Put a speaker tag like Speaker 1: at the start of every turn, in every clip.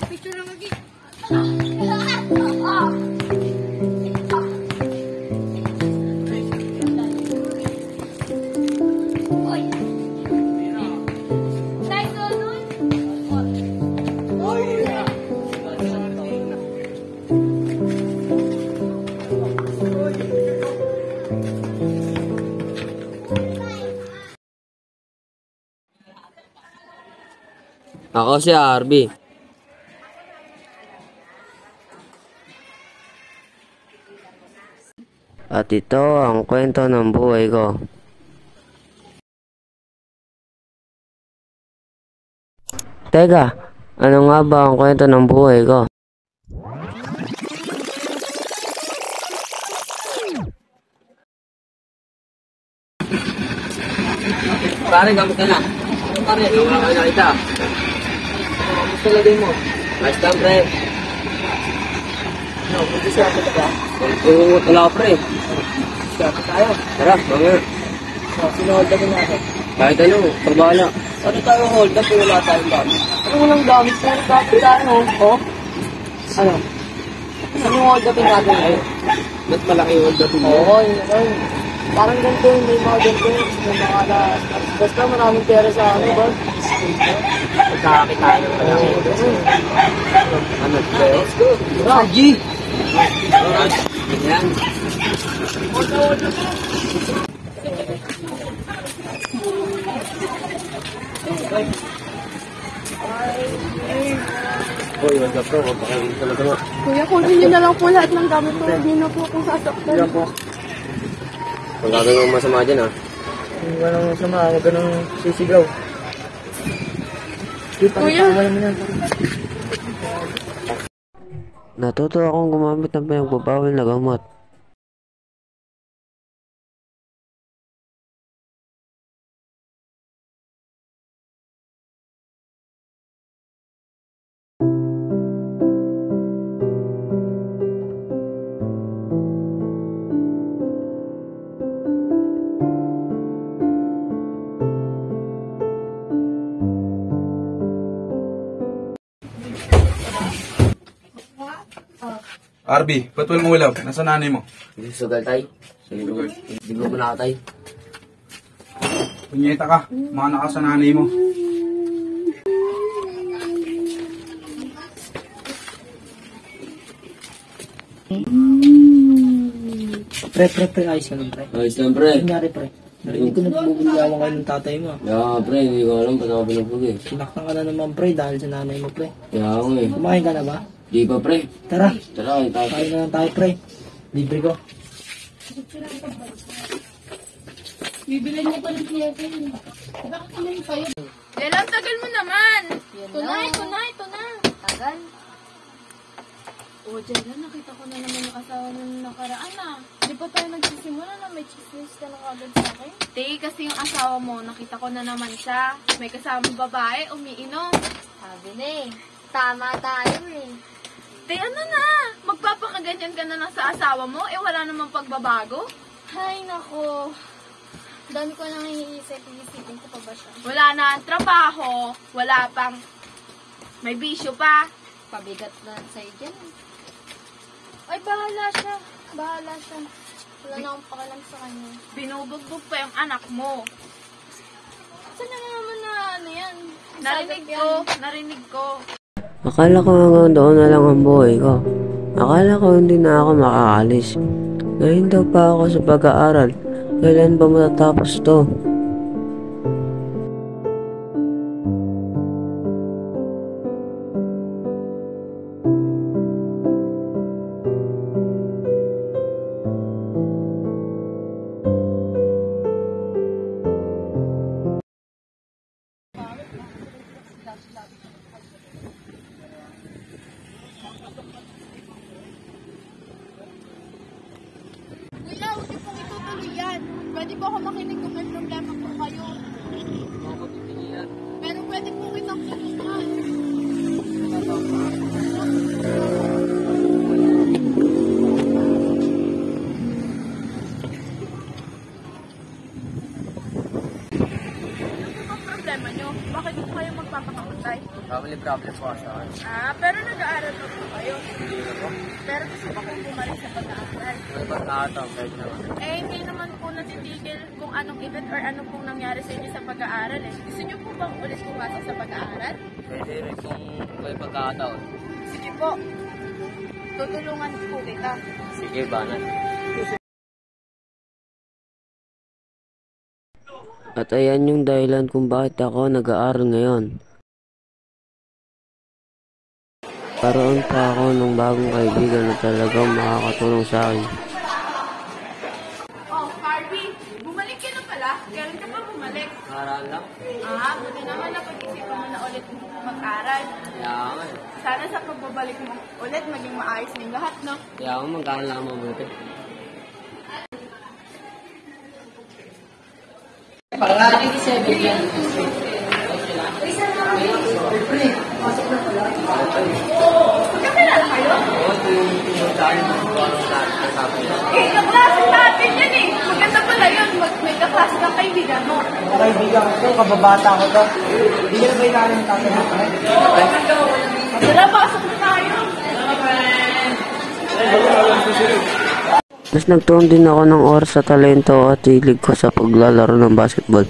Speaker 1: Picture lang lagi.
Speaker 2: Ako si Arby. At ito ang kwento ng buhay ko. Teka, ano nga ba ang kwento ng buhay ko? Pare, gamit ka na. Pare, wala ka nakita. Gusto na din mo. Nice time, pre.
Speaker 1: No, buti siya ako ba?
Speaker 2: Wala ka, pre.
Speaker 1: Siya tayo.
Speaker 2: Tara, mamaya.
Speaker 1: Sinuhold na natin.
Speaker 2: Kahit ano, pagbala.
Speaker 1: Ano tayo hold up kung wala tayong gamit? Ano walang gamit? Puro gamit tayo, oh? Ano? Ano yung hold upin natin ngayon?
Speaker 2: Ba't malaki yung hold up mo?
Speaker 1: Oo, yun. Parang ganito yun, may mga ganito yun. May mga basta maraming pera sa ano, ba?
Speaker 2: Pagkakakitaan ng malaki. Ano, pre?
Speaker 1: Let's go!
Speaker 2: Raji! Yan. Hoy, wag ka po. Pakain talaga mo.
Speaker 1: Kuya, kunin niyo na lang po lahat ng gamit ko. Hindi na po akong sasaktan.
Speaker 2: Yan po. Kung gagawin mo masama dyan, ha?
Speaker 1: Hindi ka nang masama. Huwag ka nang sisigaw. Kuya!
Speaker 2: Natuto akong gumamit ng pinagbabawal na gamot.
Speaker 3: Arby, ba't mo ulaw? Nasa nanay mo?
Speaker 2: Hindi sugal, tay. Hindi mo na, tay.
Speaker 3: Punyeta ka, mana ka sa nanay mo.
Speaker 1: Pre, ayos ka lang, pre.
Speaker 2: Ayos lang, pre.
Speaker 1: Nangyari, pre. Narinig ko nagbubuligawan kayo ng tatay mo, ah.
Speaker 2: Yeah, pre. Hindi ko alam ba't ako pinagpag, eh.
Speaker 1: Sinaktan ka na naman, pre, dahil sa nanay mo, pre.
Speaker 2: Kaya ako, eh.
Speaker 1: Kumain ka na ba?
Speaker 2: Di pa, pre.
Speaker 1: Tara,
Speaker 2: Tara, tayo.
Speaker 1: kain na lang tayo, pre. Libre ko.
Speaker 4: Bibilan niya pa rin siya. Bakit naman kayo? Lela, tagal mo naman. Ito na. Tagal. O, Jella, nakita ko na naman yung asawa mo nung nakaraan na. Di pa tayo nagsisimula na may chismis ka na kagad sa akin? Te, kasi yung asawa mo, nakita ko na naman siya. May kasamang babae, umiinom. Sabi na eh. Tama tayo eh. Te, ano na? Magpapakaganyan ka na lang sa asawa mo? Eh, wala namang pagbabago? Ay, nako. Dami ko nang iisip-isipin ko pa ba siya? Wala na ang trabaho. Wala pang may bisyo pa. Pabigat na sa'yo dyan. Ay, bahala siya. Wala na akong pakalam sa kanya. Binubugbog pa yung anak mo. Saan na naman na ano yan? Narinig ko.
Speaker 2: Akala ko hanggang doon na lang ang buhay ko. Akala ko hindi na ako makakalis. Nahinto pa ako sa pag-aaral. Kailan ba matatapos to?
Speaker 4: Kuya, huwag niyo pong itutuloy yan. Pwede po ako makinig kung may problema po kayo. Pero pwede po kitang tulungan. Ano po ang problema niyo? Bakit po kayo magpapakamatay?
Speaker 2: Family problem po sa akin.
Speaker 4: Pero nag-aaral pa po kayo. Pero gusto pa kong bumalik sa pag-aaral.
Speaker 2: May pagkakataon, pwede naman.
Speaker 4: Hindi naman po natitigil kung anong event or anong pong nangyari sa inyo sa pag-aaral eh. Gusto niyo po bang ulit pumasok sa pag-aaral?
Speaker 2: Pwede rin kung may pagkakataon.
Speaker 4: Sige po. Tutulungan po kita.
Speaker 2: Sige, banat. At ayan yung dahilan kung bakit ako nag-aaral ngayon. Karoon pa ako ng bagong kaibigan na talagang makakatulong sa akin.
Speaker 4: Oh, Harvey, bumalik ka na pala. Kailan ka pa bumalik?
Speaker 2: Aral lang?
Speaker 4: Buti naman napag-isipan mo na ulit mag-aral.
Speaker 2: Kaya nga.
Speaker 4: Sana sa pagbabalik mo ulit maging maayos ng lahat, no?
Speaker 2: Kaya nga mag-aaral lang mabuti.
Speaker 4: Magkakilala kayo?
Speaker 2: Oo, tinutulungan ko ang lahat ng sabi.
Speaker 4: Kaklase natin yan eh. Maganda pala yun. May kaklase kang kaibigan mo.
Speaker 1: Kaibigan ko to, kababata ko to. Hindi na ba yung tatanong?
Speaker 4: Tara, pasok na tayo.
Speaker 2: Mas nagtuon din ako ng oras sa talento at hilig ko sa paglalaro ng basketball.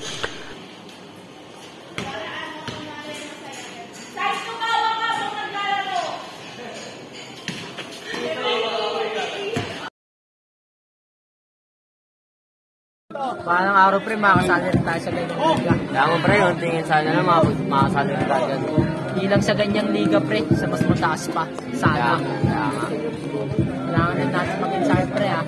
Speaker 1: Parang araw pre, makakasali rin tayo sa ganyang liga.
Speaker 2: Kaya mo pre, yung tingin sana na makakasali na tayo dyan.
Speaker 1: Hindi lang sa ganyang liga pre, sa mas mataas pa. Sana.
Speaker 2: Kaya nga.
Speaker 1: Kailangan rin natin mag-insahe pre ha.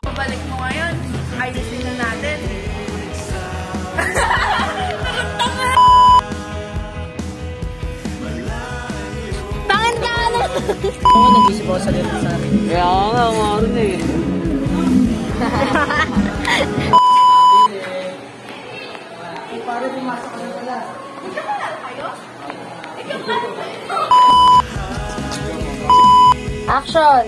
Speaker 4: Pabalik mo ngayon. Ayusin na natin. Tangan ka na!
Speaker 1: Oo, nag-isip ako sa liit sa akin.
Speaker 2: Kaya nga, umaron eh.
Speaker 1: Pare, pumasok ka na pala.
Speaker 4: Magkakilala kayo? Ikaw ba?
Speaker 5: Action!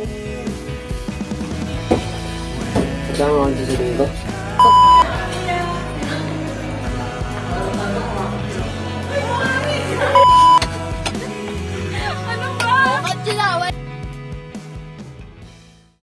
Speaker 2: Ikaw nga ang sasabihin ko.